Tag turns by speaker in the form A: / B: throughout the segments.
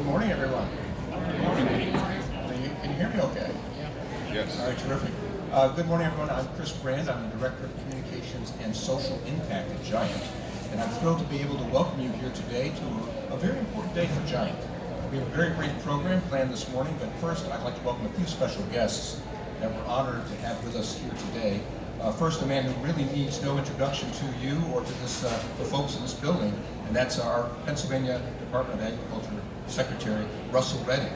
A: Good morning, everyone. Good morning. Can you hear me okay?
B: Yes.
A: All right, terrific. Good morning, everyone. I'm Chris Brand. I'm the Director of Communications and Social Impact at Giant. And I'm thrilled to be able to welcome you here today to a very important day for Giant. We have a very brief program planned this morning, but first I'd like to welcome a few special guests that we're honored to have with us here today. First, a man who really needs no introduction to you or to the folks in this building, and that's our Pennsylvania Department of Agriculture Secretary, Russell Redding.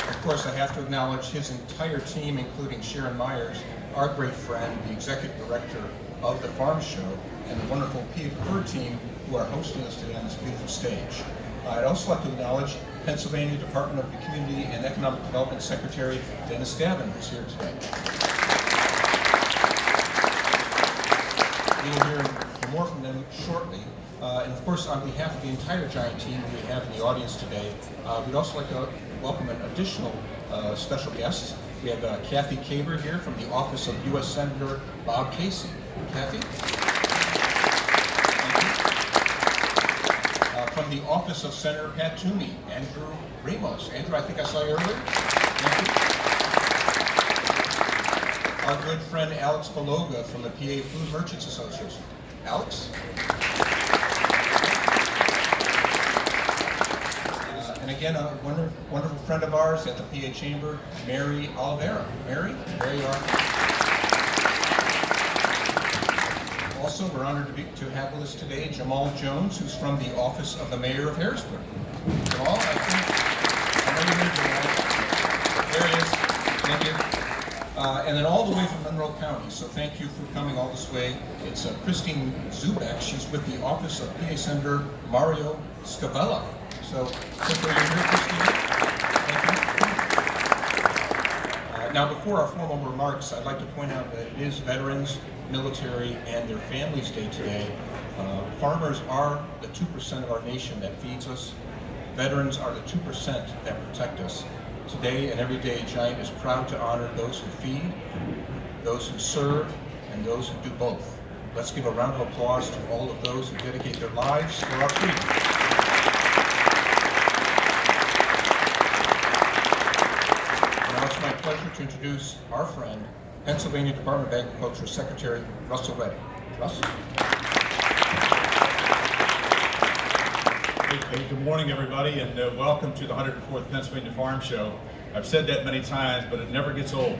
A: Of course, I have to acknowledge his entire team, including Sharon Myers, our great friend, the Executive Director of the Farm Show, and the wonderful PA Preferred team who are hosting us today on this beautiful stage. I'd also like to acknowledge Pennsylvania Department of the Community and Economic Development Secretary Dennis Davin, who's here today. You'll hear more from them shortly. And of course, on behalf of the entire Giant team we have in the audience today, we'd also like to welcome an additional special guest. We have Kathy Kaber here from the Office of U.S. Senator Bob Casey. Kathy? From the Office of Senator Pat Toomey, Andrew Ramos. Andrew, I think I saw you earlier. Thank you. Our good friend Alex Beloga from the PA Food Merchants Association. Alex? And again, a wonderful friend of ours at the PA Chamber, Mary Oliveira. Mary, there you are. Also, we're honored to have with us today Jamal Jones, who's from the Office of the Mayor of Harrisburg. Jamal, I know you're here, Jamal. There he is. Thank you. And then all the way from Monroe County, so thank you for coming all this way. It's Christine Zubek. She's with the Office of PA Senator Mario Scavella. So, thank you for being here, Christine. Thank you. Now, before our formal remarks, I'd like to point out that it is Veterans, Military, and their families' day today. Farmers are the 2% of our nation that feeds us. Veterans are the 2% that protect us. Today and every day, Giant is proud to honor those who feed, those who serve, and those who do both. Let's give a round of applause to all of those who dedicate their lives for our freedom. Now it's my pleasure to introduce our friend, Pennsylvania Department of Agriculture Secretary Russell Redding. Russ?
B: Hey, good morning, everybody, and welcome to the 104th Pennsylvania Farm Show. I've said that many times, but it never gets old,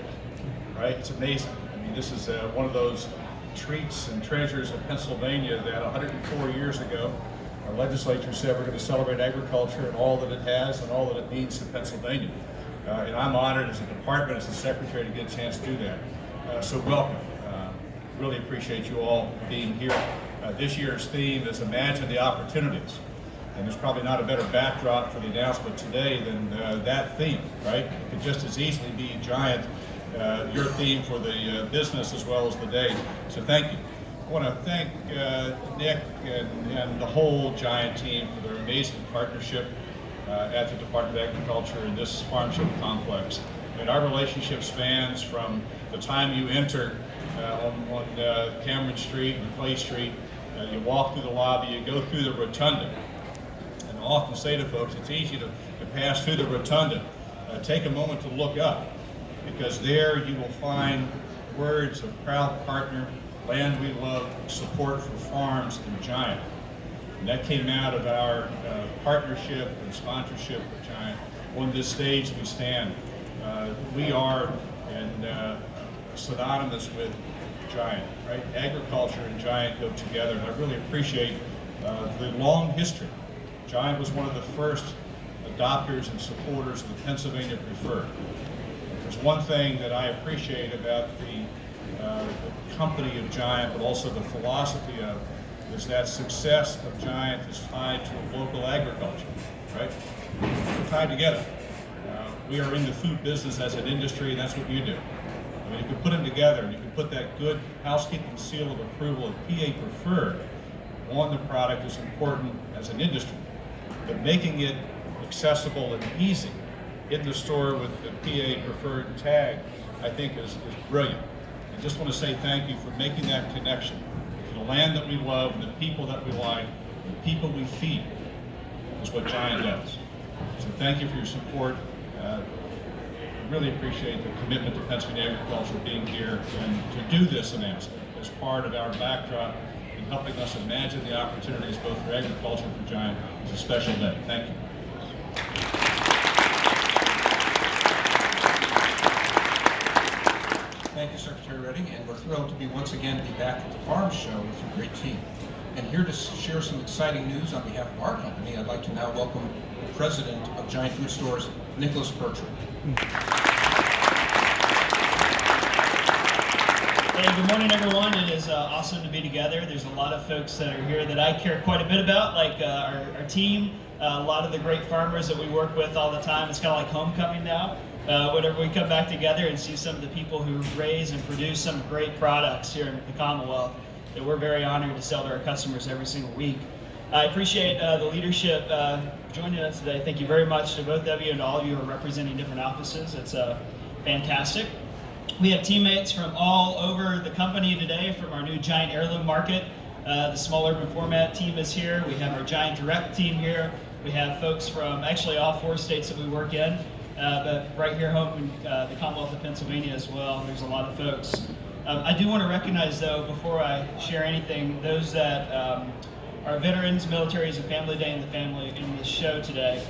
B: right? It's amazing. I mean, this is one of those treats and treasures of Pennsylvania that 104 years ago, our legislature said we're going to celebrate agriculture and all that it has and all that it means to Pennsylvania. And I'm honored as a department, as a secretary, to get a chance to do that. So welcome. Really appreciate you all being here. This year's theme is Imagine the Opportunities. And there's probably not a better backdrop for the announcement today than that theme, right? It could just as easily be Giant, your theme for the business as well as the day. So thank you. I want to thank Nick and the whole Giant team for their amazing partnership at the Department of Agriculture in this farm show complex. And our relationship spans from the time you enter on Cameron Street and Clay Street, you walk through the lobby, you go through the rotunda. And I often say to folks, it's easy to pass through the rotunda. Take a moment to look up, because there you will find words of proud partner, land we love, support for farms, and Giant. And that came out of our partnership and sponsorship with Giant. On this stage we stand. We are synonymous with Giant, right? Agriculture and Giant go together, and I really appreciate the long history. Giant was one of the first adopters and supporters of the Pennsylvania Preferred. There's one thing that I appreciate about the company of Giant, but also the philosophy of, is that success of Giant is tied to local agriculture, right? We're tied together. We are in the food business as an industry, and that's what you do. I mean, you can put them together, and you can put that good housekeeping seal of approval of PA Preferred on the product is important as an industry. But making it accessible and easy in the store with the PA Preferred tag, I think is brilliant. I just want to say thank you for making that connection. It land that we love, the people that we like, the people we feed is what Giant does. So thank you for your support. I really appreciate the commitment to Pennsylvania agriculture being here and to do this announcement as part of our backdrop in helping us imagine the opportunities both for agriculture and for Giant. It's a special day. Thank you.
A: Thank you, Secretary Reddy, and we're thrilled to be once again to be back at the Farm Show with your great team. And here to share some exciting news on behalf of our company, I'd like to now welcome the President of Giant Food Stores, Nicholas Bertram.
C: Hey, good morning, everyone. It is awesome to be together. There's a lot of folks that are here that I care quite a bit about, like our team, a lot of the great farmers that we work with all the time. It's kind of like homecoming now. Whenever we come back together and see some of the people who raise and produce some great products here in the Commonwealth, that we're very honored to sell to our customers every single week. I appreciate the leadership joining us today. Thank you very much to both of you and to all of you who are representing different offices. It's fantastic. We have teammates from all over the company today from our new Giant Heirloom Market. The small urban format team is here. We have our Giant Direct team here. We have folks from actually all 4 states that we work in. But right here home in the Commonwealth of Pennsylvania as well, there's a lot of folks. I do want to recognize, though, before I share anything, those that are veterans, militaries, and Family Day in the show today.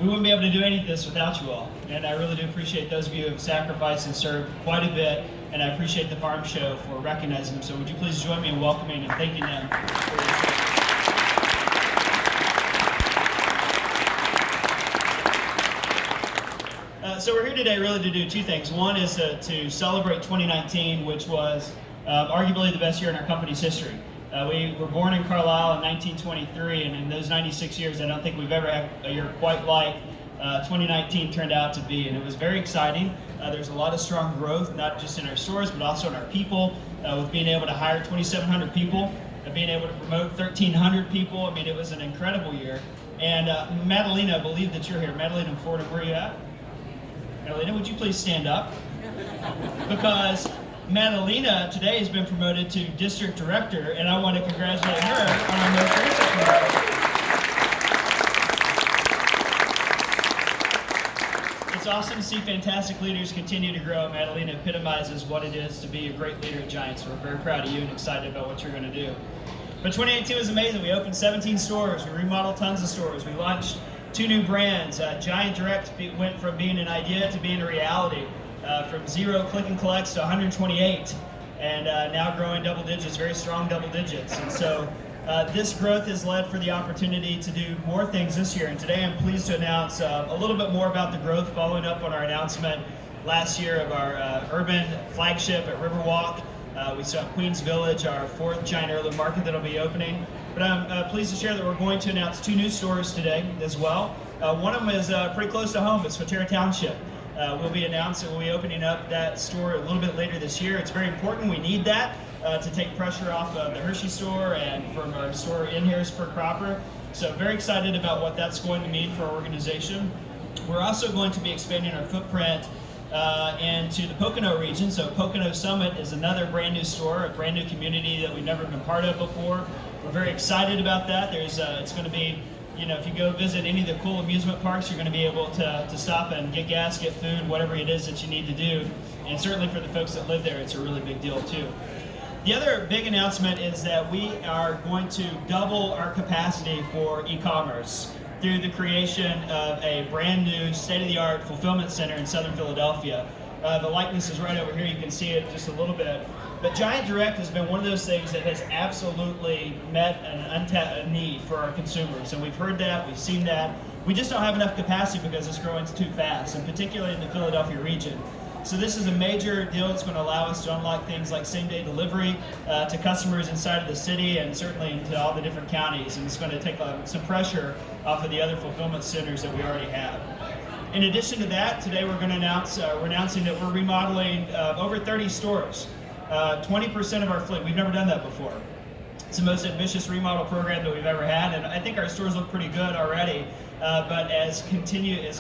C: We wouldn't be able to do any of this without you all. And I really do appreciate those of you who have sacrificed and served quite a bit, and I appreciate the Farm Show for recognizing them. So would you please join me in welcoming and thanking them for their service. So we're here today really to do 2 things. One is to celebrate 2019, which was arguably the best year in our company's history. We were born in Carlisle in 1923, and in those 96 years, I don't think we've ever had a year quite like 2019 turned out to be, and it was very exciting. There's a lot of strong growth, not just in our stores, but also in our people, with being able to hire 2,700 people, being able to promote 1,300 people. I mean, it was an incredible year. And Madalena, I believe that you're here. Madalena Fordham, where are you at? Madalena, would you please stand up? Because Madalena today has been promoted to District Director, and I want to congratulate her on our most recent promotion. It's awesome to see fantastic leaders continue to grow. Madalena epitomizes what it is to be a great leader at Giant, so we're very proud of you and excited about what you're going to do. But 2018 was amazing. We opened 17 stores. We remodeled tons of stores. We launched 2 new brands. Giant Direct went from being an idea to being a reality. From 0 click and collects to 128, and now growing double digits, very strong double digits. And so this growth has led for the opportunity to do more things this year. And today I'm pleased to announce a little bit more about the growth, following up on our announcement last year of our urban flagship at Riverwalk. We saw Queens Village, our 4th Giant Heirloom Market that'll be opening. But I'm pleased to share that we're going to announce 2 new stores today as well. One of them is pretty close to home. It's Waterra Township. We'll be opening up that store a little bit later this year. It's very important. We need that to take pressure off of the Hershey store and from our store in Harrisburg proper. So very excited about what that's going to mean for our organization. We're also going to be expanding our footprint into the Pocono region. So Pocono Summit is another brand new store, a brand new community that we've never been part of before. We're very excited about that. It's going to be, you know, if you go visit any of the cool amusement parks, you're going to be able to stop and get gas, get food, whatever it is that you need to do. And certainly for the folks that live there, it's a really big deal too. The other big announcement is that we are going to double our capacity for e-commerce through the creation of a brand new state-of-the-art fulfillment center in Southern Philadelphia. The likeness is right over here. You can see it just a little bit. But Giant Direct has been one of those things that has absolutely met an untapped need for our consumers. And we've heard that, we've seen that. We just don't have enough capacity because it's growing too fast, and particularly in the Philadelphia region. So this is a major deal. It's going to allow us to unlock things like same-day delivery to customers inside of the city and certainly into all the different counties. And it's going to take some pressure off of the other fulfillment centers that we already have. In addition to that, today we're going to announcing that we're remodeling over 30 stores. 20% of our fleet. We've never done that before. It's the most ambitious remodel program that we've ever had, and I think our stores look pretty good already. But as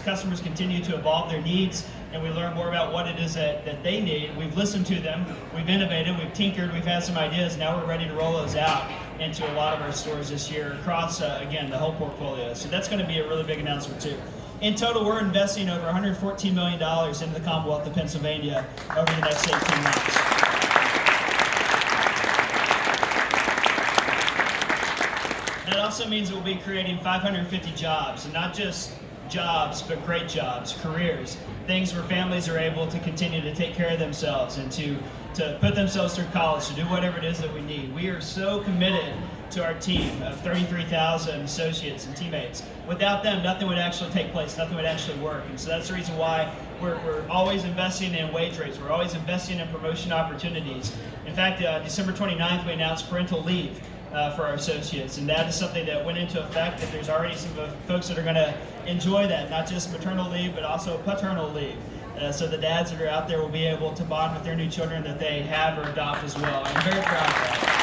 C: customers continue to evolve their needs, and we learn more about what it is that they need, we've listened to them, we've innovated, we've tinkered, we've had some ideas. Now we're ready to roll those out into a lot of our stores this year across, again, the whole portfolio. So that's going to be a really big announcement too. In total, we're investing over $114 million into the Commonwealth of Pennsylvania over the next 18 months. That also means we'll be creating 550 jobs, and not just jobs, but great jobs, careers, things where families are able to continue to take care of themselves and to put themselves through college, to do whatever it is that we need. We are so committed to our team of 33,000 associates and teammates. Without them, nothing would actually take place, nothing would actually work. And so that's the reason why we're always investing in wage rates, we're always investing in promotion opportunities. In fact, December 29th, we announced parental leave for our associates, and that is something that went into effect, that there's already some folks that are going to enjoy that, not just maternal leave, but also paternal leave. So the dads that are out there will be able to bond with their new children that they have or adopt as well. I'm very proud of that.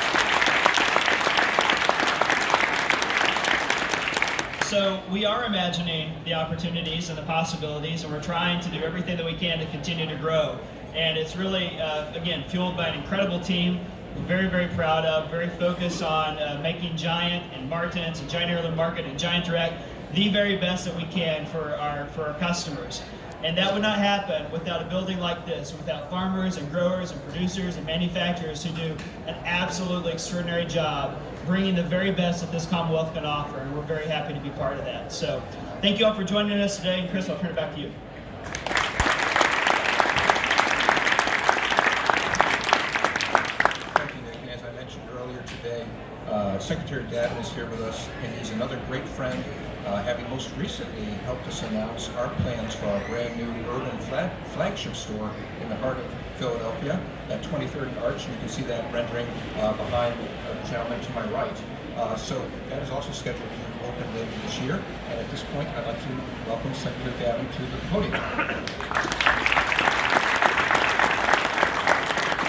C: So we are imagining the opportunities and the possibilities, and we're trying to do everything that we can to continue to grow. And it's really, again, fueled by an incredible team. We're very, very proud of, very focused on making Giant and Martin's and Giant Heirloom Market and Giant Direct the very best that we can for our customers. And that would not happen without a building like this, without farmers and growers and producers and manufacturers who do an absolutely extraordinary job bringing the very best that this Commonwealth can offer, and we're very happy to be part of that. So thank you all for joining us today, and Chris, I'll turn it back to you.
A: Thank you, Nick. And as I mentioned earlier today, Secretary Gavin is here with us, and he's another great friend, having most recently helped us announce our plans for our brand new urban flagship store in the heart of Philadelphia at 23rd and Arch, and you can see that rendering behind the gentleman to my right. So that is also scheduled to open later this year, and at this point I'd like to welcome Secretary Gavin to the podium.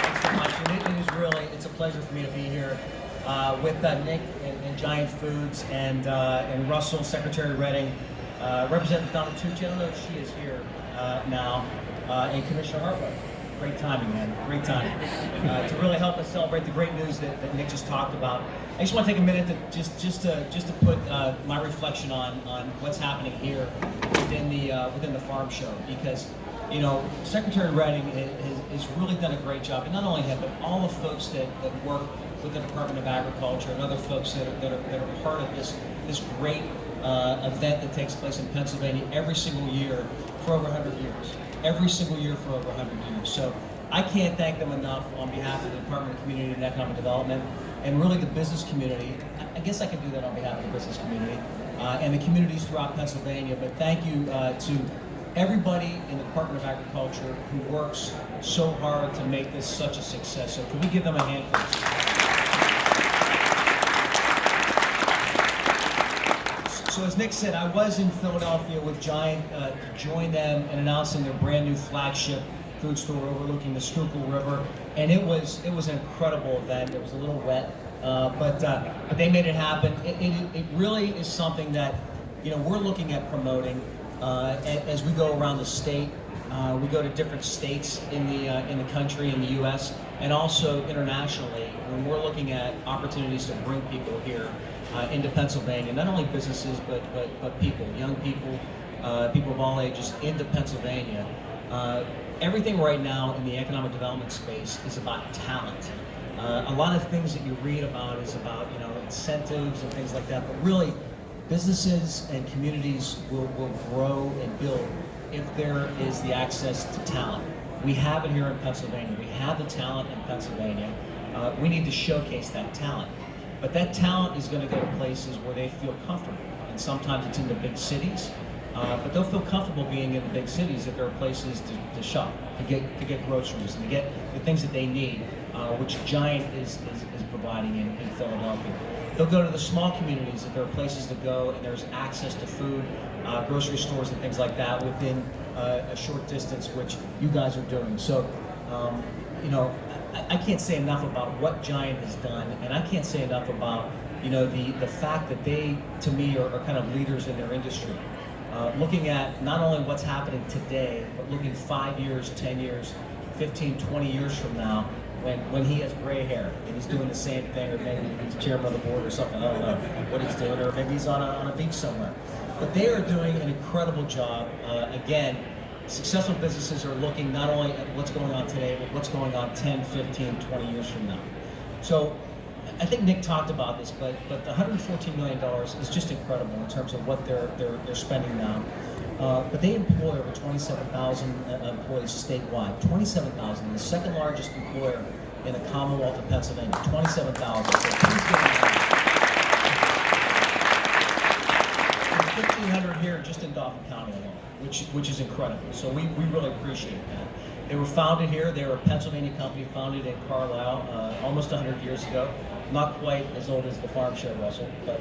D: Thanks so much, and it's a pleasure for me to be here with Nick and Giant Foods and Russell, Secretary Redding, Representative Donna Tucci. I don't know if she is here now, and Commissioner Hartwell. Great timing, man. Great timing. To really help us celebrate the great news that Nick just talked about. I just want to take a minute to just to put my reflection on what's happening here within the farm show, because Secretary Redding has really done a great job, and not only him, but all the folks that work with the Department of Agriculture and other folks that are part of this great event that takes place in Pennsylvania every single year for over 100 years. Every single year for over 100 years. So I can't thank them enough on behalf of the Department of Community and Economic Development, and really the business community. I guess I can do that on behalf of the business community and the communities throughout Pennsylvania, but thank you to everybody in the Department of Agriculture who works so hard to make this such a success. So can we give them a hand, please? So as Nick said, I was in Philadelphia with Giant to join them in announcing their brand new flagship food store overlooking the Schuylkill River, and it was an incredible event. It was a little wet, but they made it happen. It really is something that we're looking at promoting as we go around the state. We go to different states in the country, in the U.S., and also internationally, when we're looking at opportunities to bring people here into Pennsylvania, not only businesses but people, young people, people of all ages into Pennsylvania. Everything right now in the economic development space is about talent. A lot of things that you read about is about incentives and things like that, but really businesses and communities will grow and build if there is the access to talent. We have it here in Pennsylvania. We have the talent in Pennsylvania. We need to showcase that talent. But that talent is going to go to places where they feel comfortable. And sometimes it's in the big cities, but they'll feel comfortable being in the big cities if there are places to shop, to get groceries, and to get the things that they need, which Giant is providing in Philadelphia. They'll go to the small communities if there are places to go and there's access to food, grocery stores and things like that within a short distance, which you guys are doing. So, I can't say enough about what Giant has done, and I can't say enough about, you know, the fact that they, to me, are kind of leaders in their industry. Looking at not only what's happening today, but looking 5 years, 10 years, 15, 20 years from now, when he has gray hair and he's doing the same thing, or maybe he's chairman of the board or something, I don't know what he's doing, or maybe he's on a beach somewhere. But they are doing an incredible job. Again, successful businesses are looking not only at what's going on today, but what's going on 10, 15, 20 years from now. So I think Nick talked about this, but the $114 million is just incredible in terms of what they're spending now. But they employ over 27,000 employees statewide. 27,000, the second largest employer in the Commonwealth of Pennsylvania. 27,000. So please give them 1,500 here just in Dauphin County alone, which is incredible. So we really appreciate that. They were founded here. They were a Pennsylvania company founded in Carlisle almost 100 years ago. Not quite as old as the farm show, Russell, but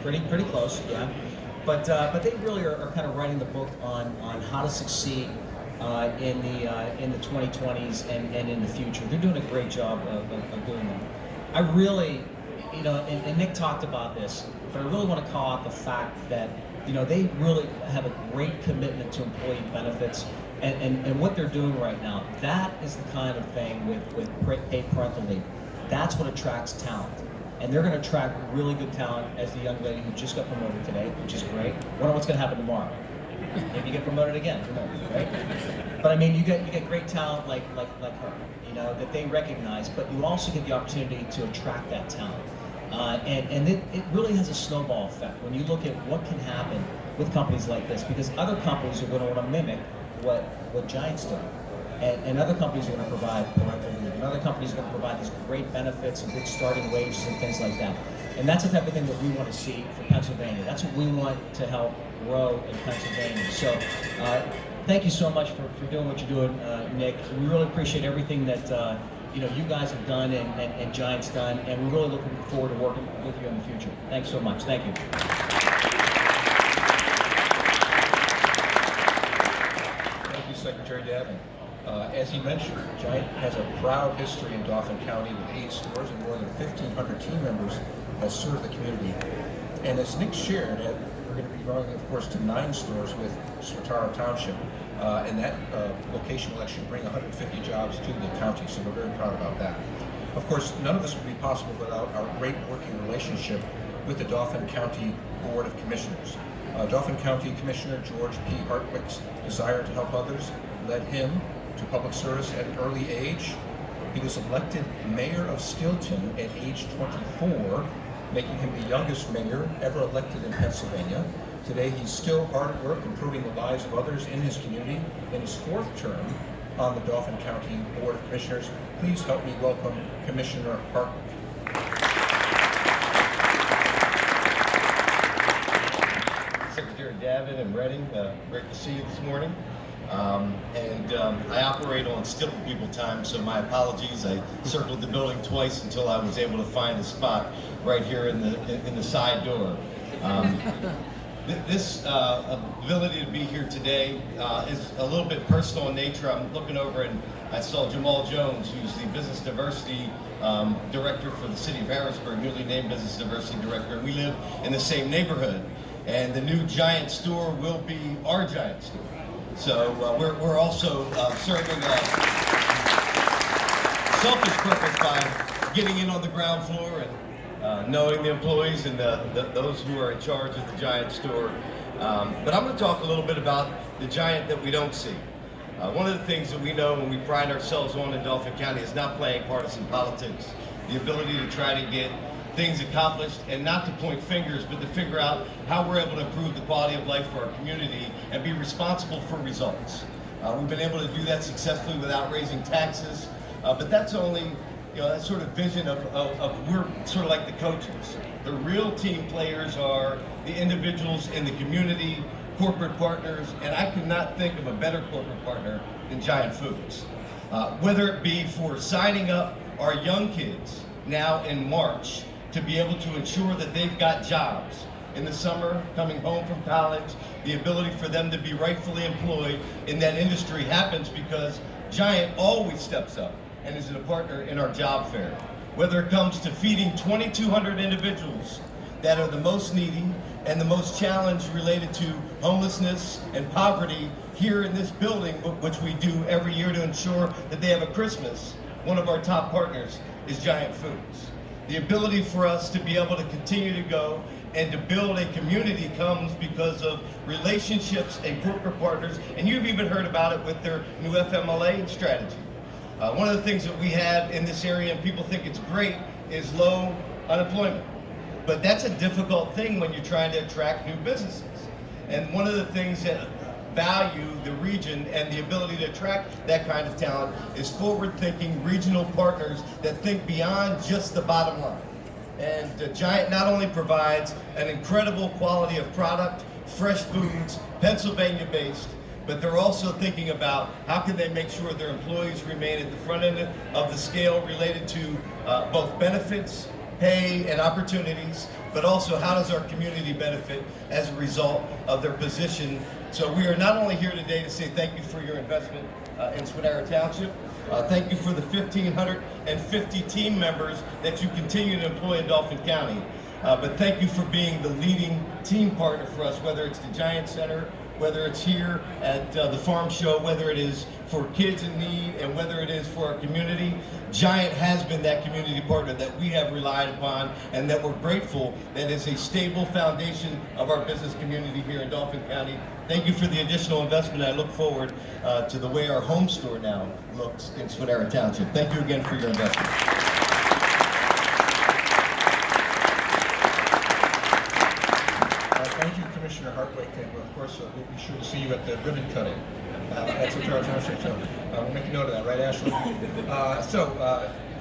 D: pretty close, yeah. But they really are kind of writing the book on how to succeed in the 2020s and in the future. They're doing a great job of doing that. I really, you know, and Nick talked about this, but I really want to call out the fact that, you know, they really have a great commitment to employee benefits and what they're doing right now. That is the kind of thing with paid parental leave. That's what attracts talent. And they're going to attract really good talent, as the young lady who just got promoted today, which is great. Wonder what's going to happen tomorrow. Maybe you get promoted again, who knows, right? But I mean, you get great talent like her, you know, that they recognize, but you also get the opportunity to attract that talent. And it really has a snowball effect when you look at what can happen with companies like this, because other companies are going to want to mimic what Giant's doing. And other companies are going to provide parental leave, and other companies are going to provide these great benefits and good starting wages and things like that. And that's the type of thing that we want to see for Pennsylvania. That's what we want to help grow in Pennsylvania. So thank you so much for doing what you're doing, Nick. We really appreciate everything that you know, you guys have done and Giant's done, and we're really looking forward to working with you in the future. Thanks so much. Thank you.
A: Thank you, Secretary Davin. As he mentioned, Giant has a proud history in Dauphin County with 8 stores and more than 1,500 team members that serve the community. And as Nick shared, we're going to be growing, of course, to 9 stores with Swatara Township. And that location will actually bring 150 jobs to the county, so we're very proud about that. Of course, none of this would be possible without our great working relationship with the Dauphin County Board of Commissioners. Dauphin County Commissioner George P. Hartwick's desire to help others led him to public service at an early age. He was elected mayor of Stilton at age 24, making him the youngest mayor ever elected in Pennsylvania. Today, he's still hard at work improving the lives of others in his community. In his 4th term on the Dauphin County Board of Commissioners, please help me welcome Commissioner Hartwick.
E: Secretary Davin and Redding, great to see you this morning. I operate on Stilton people time, so my apologies. I circled the building twice until I was able to find a spot right here in the side door. This ability to be here today is a little bit personal in nature. I'm looking over and I saw Jamal Jones, who's the Business Diversity Director for the City of Harrisburg, newly named Business Diversity Director, and we live in the same neighborhood. And the new Giant store will be our Giant store. So we're also serving a selfish purpose by getting in on the ground floor and knowing the employees and those who are in charge of the Giant store. But I'm going to talk a little bit about the Giant that we don't see. One of the things that we know and we pride ourselves on in Dauphin County is not playing partisan politics. The ability to try to get things accomplished and not to point fingers, but to figure out how we're able to improve the quality of life for our community and be responsible for results. We've been able to do that successfully without raising taxes, but that's only, you know, that sort of vision of we're sort of like the coaches. The real team players are the individuals in the community, corporate partners, and I could not think of a better corporate partner than Giant Foods. Whether it be for signing up our young kids now in March to be able to ensure that they've got jobs in the summer, coming home from college, the ability for them to be rightfully employed in that industry happens because Giant always steps up and is a partner in our job fair. Whether it comes to feeding 2,200 individuals that are the most needy and the most challenged related to homelessness and poverty here in this building, which we do every year to ensure that they have a Christmas, one of our top partners is Giant Foods. The ability for us to be able to continue to go and to build a community comes because of relationships and corporate partners, and you've even heard about it with their new FMLA strategy. One of the things that we have in this area, and people think it's great, is low unemployment. But that's a difficult thing when you're trying to attract new businesses. And one of the things that value the region and the ability to attract that kind of talent is forward-thinking regional partners that think beyond just the bottom line. And Giant not only provides an incredible quality of product, fresh foods, Pennsylvania-based, but they're also thinking about how can they make sure their employees remain at the front end of the scale related to both benefits, pay, and opportunities, but also how does our community benefit as a result of their position. So we are not only here today to say thank you for your investment in Swiderra Township, thank you for the 1,550 team members that you continue to employ in Dauphin County, but thank you for being the leading team partner for us, whether it's the Giant Center, whether it's here at the farm show, whether it is for kids in need, and whether it is for our community. Giant has been that community partner that we have relied upon and that we're grateful that is a stable foundation of our business community here in Dauphin County. Thank you for the additional investment. I look forward to the way our home store now looks in Swiderra Township. Thank you again for your investment.
A: Thank you, Commissioner Hartwick, and of course we'll be sure to see you at the ribbon cutting at Swiderra Township. So we'll make a note of that, right, Ashley?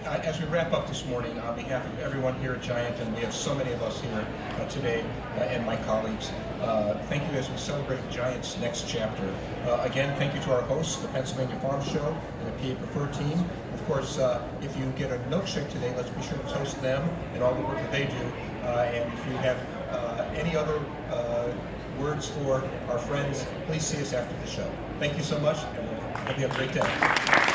A: As we wrap up this morning, on behalf of everyone here at Giant, and we have so many of us here today, and my colleagues, thank you as we celebrate Giant's next chapter. Again, thank you to our hosts, the Pennsylvania Farm Show and the PA Preferred team. Of course, if you get a milkshake today, let's be sure to toast them and all the work that they do. And if you have any other words for our friends, please see us after the show. Thank you so much, and hope you have a great day.